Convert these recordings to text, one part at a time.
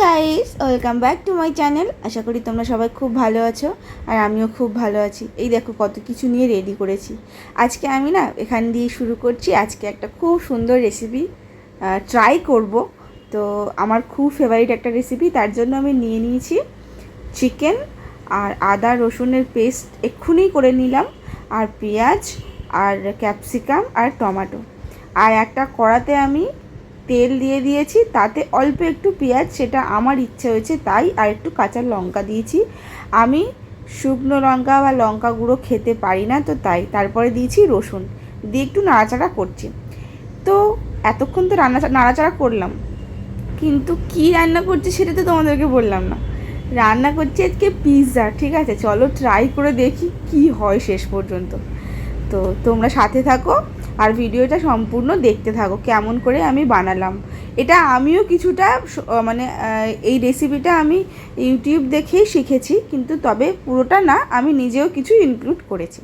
Guys, welcome back to my channel. আশা করি তোমরা সবাই খুব ভালো আছো আর আমিও খুব ভালো আছি। এই দেখো কত কিছু নিয়ে রেডি করেছি। আজকে আমি এখান দিয়ে শুরু করছি। আজকে একটা খুব সুন্দর রেসিপি ট্রাই করব। তো আমার খুব ফেভারিট একটা রেসিপি, তার জন্য আমি নিয়ে নিয়েছি চিকেন আর আদা রসুনের পেস্ট এক্ষুনি করে নিলাম, আর পেঁয়াজ আর ক্যাপসিকাম আর টমেটো। আর একটা কড়াতে আমি তেল দিয়ে দিয়েছি, তাতে অল্প একটু পেঁয়াজ, সেটা আমার ইচ্ছে হয়েছে তাই, আর একটু কাঁচা লঙ্কা দিয়েছি। আমি শুকনো লঙ্কা বা লঙ্কা গুঁড়ো খেতে পারি না, তো তাই। তারপরে দিয়েছি রসুন, দিয়ে একটু নাড়াচাড়া করছি। তো এতক্ষণ তো নাড়াচাড়া করলাম, কিন্তু কি রান্না করছি সেটা তো তোমাদেরকে বললাম না। রান্না করছি আজকে পিৎজা। ঠিক আছে, চলো ট্রাই করে দেখি কি হয় শেষ পর্যন্ত। তো তোমরা সাথে থাকো আর ভিডিওটা সম্পূর্ণ দেখতে থাকো কেমন করে আমি বানালাম। এটা আমিও কিছুটা এই রেসিপিটা আমি ইউটিউব দেখেই শিখেছি, কিন্তু তবে পুরোটা না, আমি নিজেও কিছু ইনক্লুড করেছি।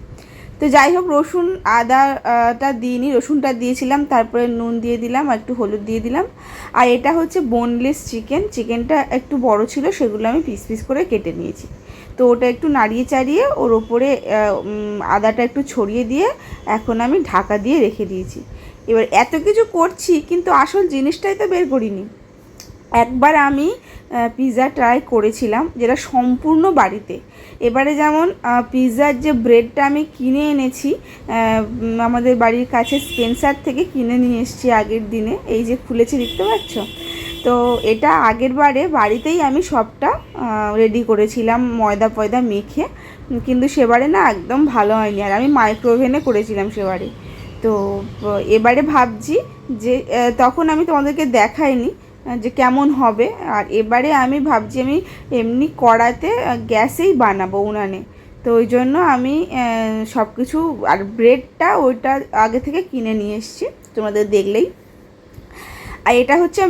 তো যাই হোক, রসুন আদাটা দিইনি, রসুনটা দিয়েছিলাম, তারপরে নুন দিয়ে দিলাম আর একটু হলুদ দিয়ে দিলাম। আর এটা হচ্ছে বোনলেস চিকেনটা একটু বড় ছিল, সেগুলো আমি পিস পিস করে কেটে নিয়েছি। তো ওটা একটু নাড়িয়ে চাড়িয়ে ওর ওপরে আদাটা একটু ছড়িয়ে দিয়ে এখন আমি ঢাকা দিয়ে রেখে দিয়েছি। এবার এত কিছু করছি, কিন্তু আসল জিনিসটাই তো বের করিনি। একবার আমি পিৎজা ট্রাই করেছিলাম, যেটা সম্পূর্ণ বাড়িতে। এবারে যেমন পিৎজার যে ব্রেডটা আমি কিনে এনেছি, আমাদের বাড়ির কাছে স্পেন্সার থেকে কিনে নিয়ে এসেছি আগের দিনে, এই যে খুলেছি দেখতে পাচ্ছ। তো এটা আগের বারে বাড়িতেই আমি সবটা রেডি করেছিলাম ময়দা ফয়দা মেখে, কিন্তু সেবারে না একদম ভালো হয়নি, আর আমি মাইক্রোওভেনে করেছিলাম সেবারে। তো এবারে ভাবছি যে তখন আমি তোমাদেরকে দেখাইনি যে কেমন হবে, আর এবারে আমি ভাবছি আমি এমনি কড়াতে গ্যাসেই বানাবো, উনানে। তো ওই জন্য আমি সব কিছু, আর ব্রেডটা ওইটা আগে থেকে কিনে নিয়ে এসেছি, তোমাদের দেখলেই। আর এটা হচ্ছে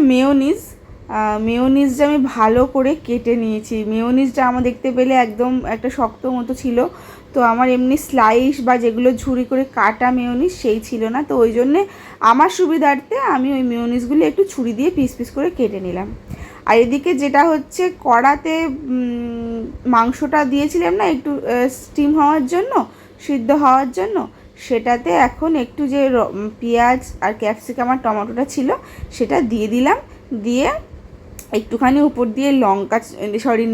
মেয়োনিজটা আমি ভালো করে কেটে নিয়েছি। মেয়োনিজটা আমার দেখতে পেলে একদম একটা শক্ত মতো ছিল, তো আমার এমনি স্লাইস বা যেগুলো ঝুরি করে কাটা মেয়োনিজ সেই ছিল না, তো ওই জন্যে আমার সুবিধার্থে আমি ওই মেয়োনিজগুলো একটু ছুরি দিয়ে পিস পিস করে কেটে নিলাম। আর এদিকে যেটা হচ্ছে, কড়াতে মাংসটা দিয়েছিলাম না একটু স্টিম হওয়ার জন্য, সিদ্ধ হওয়ার জন্য, সেটাতে এখন একটু যে পেঁয়াজ আর ক্যাপসিকাম আর টমেটোটা ছিল সেটা দিয়ে দিলাম। দিয়ে একটুখানি উপর দিয়ে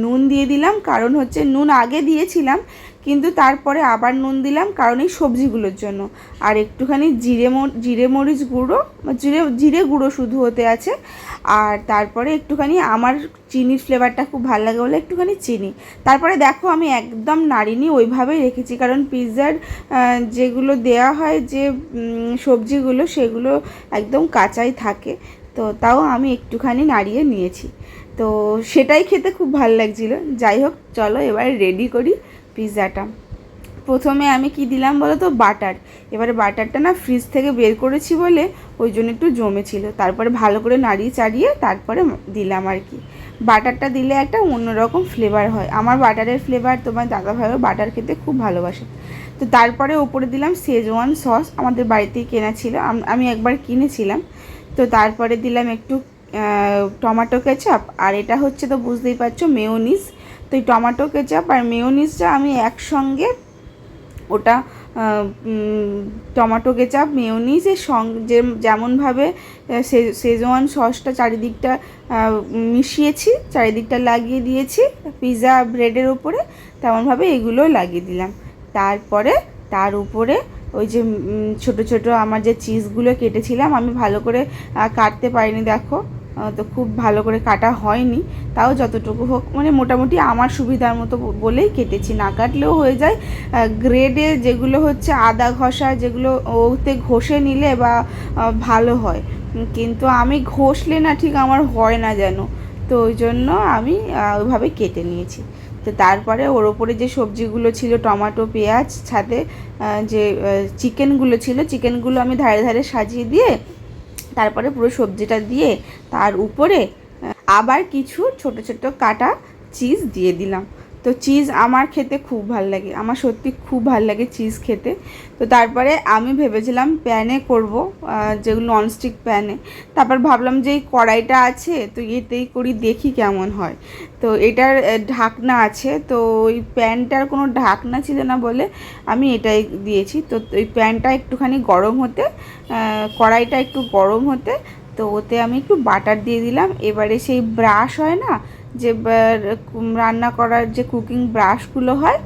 নুন দিয়ে দিলাম, কারণ হচ্ছে নুন আগে দিয়েছিলাম, কিন্তু তারপরে আবার নুন দিলাম কারণ এই সবজিগুলোর জন্য। আর একটুখানি জিরে মরিচ গুঁড়ো, জিরে গুঁড়ো শুধু হতে আছে। আর তারপরে একটুখানি, আমার চিনির ফ্লেভারটা খুব ভালো লাগে বলে একটুখানি চিনি। তারপরে দেখো আমি একদম নাড়িনি, ওইভাবেই রেখেছি, কারণ পিৎজার যেগুলো দেয়া হয় যে সবজিগুলো, সেগুলো একদম কাঁচাই থাকে। তো তাও আমি একটুখানি নাড়িয়ে নিয়েছি, তো সেটাই খেতে খুব ভালো লাগছিলো। যাই হোক, চলো এবার রেডি করি পিৎজাটা। প্রথমে আমি কি দিলাম বলো তো, বাটার। এবারে বাটারটা না ফ্রিজ থেকে বের করেছি বলে ওই জন্য একটু জমেছিল, তারপরে ভালো করে নাড়িয়ে চাড়িয়ে তারপরে দিলাম আর কি। বাটারটা দিলে একটা অন্যরকম ফ্লেভার হয়। আমার বাটারের ফ্লেভার, তোমার দাদাভাইও বাটার খেতে খুব ভালোবাসে। তো তারপরে ওপরে দিলাম শেজওয়ান সস, আমাদের বাড়িতেই কেনা ছিল, আমি একবার কিনেছিলাম। তো তারপরে দিলাম একটু টমেটো কেচাপ, আর এটা হচ্ছে তো বুঝতেই পারছো মেয়োনিজ। তো এই টমেটো কেচাপ আর মেয়োনিজটা আমি একসঙ্গে, ওটা টমেটো কেচাপ মেয়োনিজের সঙ্গে যেমনভাবে শেজওয়ান সসটা চারিদিকটা মিশিয়েছি, চারিদিকটা লাগিয়ে দিয়েছি পিৎজা ব্রেডের ওপরে, তেমনভাবে এগুলো লাগিয়ে দিলাম। তারপরে তার উপরে ওই যে ছোট ছোট আমার যে চিজগুলো কেটেছিলাম, আমি ভালো করে কাটতে পারিনি, দেখো, তো খুব ভালো করে কাটা হয়নি, তাও যতটুকু হোক মানে মোটামুটি আমার সুবিধার মতো বলেই কেটেছি, না কাটলেও হয়ে যায়। গ্রেডে যেগুলো হচ্ছে আদা ঘষা, যেগুলো ওতে ঘষে নিলে বা ভালো হয়, কিন্তু আমি ঘষলে না ঠিক আমার হয় না যেন, তো ওই জন্য আমি ওইভাবে কেটে নিয়েছি। তো তারপরে ওর ওপরে যে সবজিগুলো ছিল, টমেটো পেঁয়াজ, সাথে যে চিকেনগুলো আমি ধারে ধারে সাজিয়ে দিয়ে, তারপরে পুরো সবজিটা দিয়ে তার উপরে আবার কিছু ছোট ছোট কাটা চিজ দিয়ে দিলাম। তো তো চিজ আমার খেতে খুব ভাল লাগে, আমার সত্যি খুব ভাল লাগে চিজ খেতে। তো তারপরে আমি ভেবেছিলাম প্যানে করব, যেগুলো ননস্টিক প্যানে। তারপর ভাবলাম যে এই কড়াইটা আছে তো এতেই করি, দেখি কেমন হয়। তো এটার ঢাকনা আছে, তো ওই প্যানটার কোনো ঢাকনা ছিল না বলে আমি এটাই দিয়েছি। তো ওই প্যানটা একটুখানি গরম হতে, কড়াইটা একটু গরম হতে, তো ওতে আমি একটু বাটার দিয়ে দিলাম। এবারে সেই ব্রাশ হয় না, যে রান্না করার যে কুকিং ব্রাশগুলো হয়,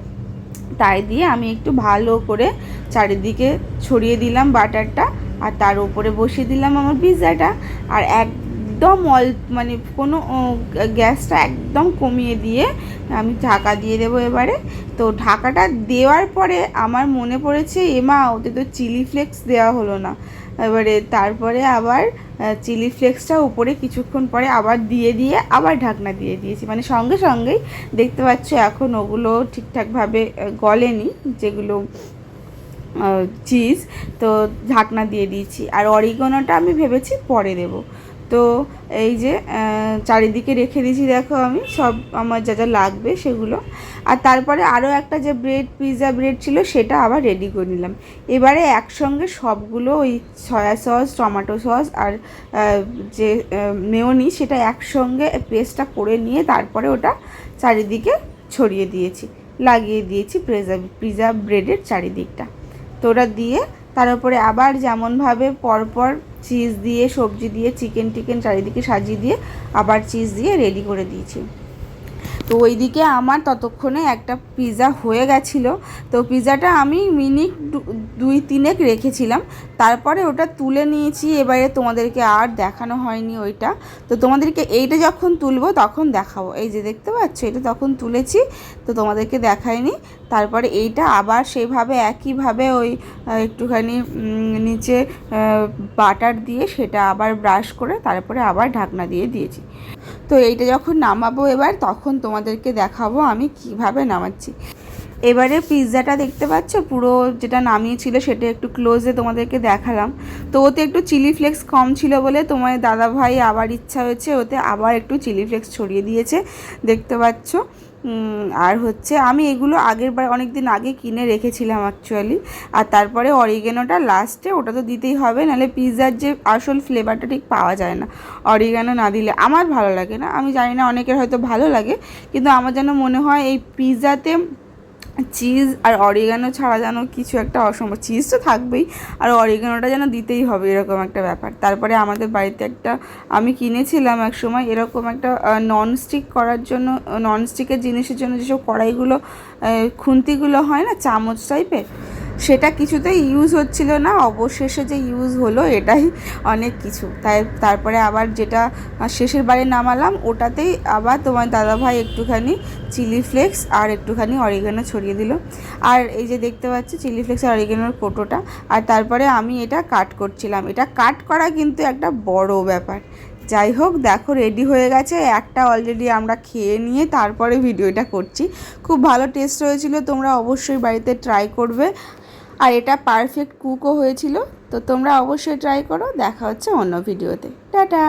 তাই দিয়ে আমি একটু ভালো করে চারিদিকে ছড়িয়ে দিলাম বাটারটা। আর তার উপরে বসিয়ে দিলাম আমার পিৎজাটা। আর একদম মানে কোনো গ্যাসটা একদম কমিয়ে দিয়ে আমি ঢাকা দিয়ে দেবো এবারে। তো ঢাকাটা দেওয়ার পরে আমার মনে পড়েছে, এমা ওতে তো চিলি ফ্লেক্স দেওয়া হলো না। এবারে তারপরে আবার চিলি ফ্লেক্সটা উপরে কিছুক্ষণ পরে আবার দিয়ে আবার ঢাকনা দিয়ে দিয়েছি, মানে সঙ্গে সঙ্গেই। দেখতে পাচ্ছ এখন ওগুলো ঠিকঠাকভাবে গলেনি, যেগুলো চিজ। তো ঢাকনা দিয়ে দিয়েছি। আর অরিগানোটা আমি ভেবেছি পরে দেবো। তো এই যে চারিদিকে রেখে দিয়েছি, দেখো আমি সব আমার যা যা লাগবে সেগুলো। আর তারপরে আরও একটা যে পিৎজা ব্রেড ছিল সেটা আবার রেডি করে নিলাম। এবারে একসঙ্গে সবগুলো ওই সয়া সস, টমেটো সস আর যে মেয়োনিজ, সেটা একসঙ্গে পেস্টটা করে নিয়ে তারপরে ওটা চারিদিকে ছড়িয়ে দিয়েছি, লাগিয়ে দিয়েছি পিৎজা ব্রেডের চারিদিকটা। তো ওটা দিয়ে তার উপরে আবার যেমনভাবে পরপর চিজ দিয়ে, সবজি দিয়ে, চিকেন চারিদিকে সাজিয়ে দিয়ে আবার চিজ দিয়ে রেডি করে দিয়েছি। তো ওইদিকে আমার ততক্ষণে একটা পিৎজা হয়ে গেছিলো। তো পিৎজাটা আমি মিনিট 2-3 রেখেছিলাম, তারপরে ওটা তুলে নিয়েছি। এবারে তোমাদেরকে আর দেখানো হয়নি ওইটা। তো তোমাদেরকে এইটা যখন তুলবো তখন দেখাবো। এই যে দেখতে পাচ্ছ, এটা তখন তুলেছি, তো তোমাদেরকে দেখাইনি। তারপরে এইটা আবার সেইভাবে একইভাবে ওই একটুখানি নিচে বাটার দিয়ে সেটা আবার ব্রাশ করে তারপরে আবার ঢাকনা দিয়ে দিয়েছি। তো এইটা যখন নামাবো এবার, তখন তোমাদেরকে দেখাবো আমি কিভাবে নামাচ্ছি। এবারে পিৎজাটা দেখতে পাচ্ছ, পুরো যেটা নামিয়েছিল সেটা একটু ক্লোজে তোমাদেরকে দেখালাম। তো ওতে একটু চিলি ফ্লেক্স কম ছিল বলে তোমার দাদাভাই আবার ইচ্ছা হয়েছে, ওতে আবার একটু চিলি ফ্লেক্স ছড়িয়ে দিয়েছে, দেখতে পাচ্ছ। আর হচ্ছে আমি এগুলো আগেরবার অনেক দিন আগে কিনে রেখেছিলাম অ্যাকচুয়ালি। আর তারপরে অরিগ্যানোটা লাস্টে, ওটা তো দিতেই হবে, নাহলে পিৎজার যে আসল ফ্লেভারটা ঠিক পাওয়া যায় না অরিগ্যানো না দিলে। আমার ভালো লাগে না, আমি জানি না অনেকের হয়তো ভালো লাগে, কিন্তু আমার যেন মনে হয় এই পিৎজাতে চিজ আর অরিগানো ছাড়া যেন কিছু একটা অসম্ভব। চিজ তো থাকবেই, আর অরিগানোটা যেন দিতেই হবে, এরকম একটা ব্যাপার। তারপরে আমাদের বাড়িতে একটা আমি কিনেছিলাম এক সময় এরকম একটা ননস্টিক করার জন্য, ননস্টিকের জিনিসের জন্য যেসব কড়াইগুলো, খুন্তিগুলো হয় না চামচ টাইপের, সেটা কিছুতেই ইউজ হচ্ছিল না। অবশেষে যে ইউজ হলো এটাই অনেক কিছু। তারপরে আবার যেটা শেষের বারে নামালাম ওটাতেই আবার তোমার দাদাভাই একটুখানি চিলি ফ্লেক্স আর একটুখানি অরিগানো ছড়িয়ে দিল। আর এই যে দেখতে পাচ্ছি চিলি ফ্লেক্স আর অরিগানোর কোটোটা। আর তারপরে আমি এটা কাট করছিলাম। এটা কাট করা কিন্তু একটা বড় ব্যাপার। যাই হোক, দেখো রেডি হয়ে গেছে। একটা অলরেডি আমরা খেয়ে নিয়ে তারপরে ভিডিওটা করছি। খুব ভালো টেস্ট হয়েছিল, তোমরা অবশ্যই বাড়িতে ট্রাই করবে। আর এটা পারফেক্ট কুকও হয়েছিল। তো তোমরা অবশ্যই ট্রাই করো। দেখা হচ্ছে অন্য ভিডিওতে। টাটা।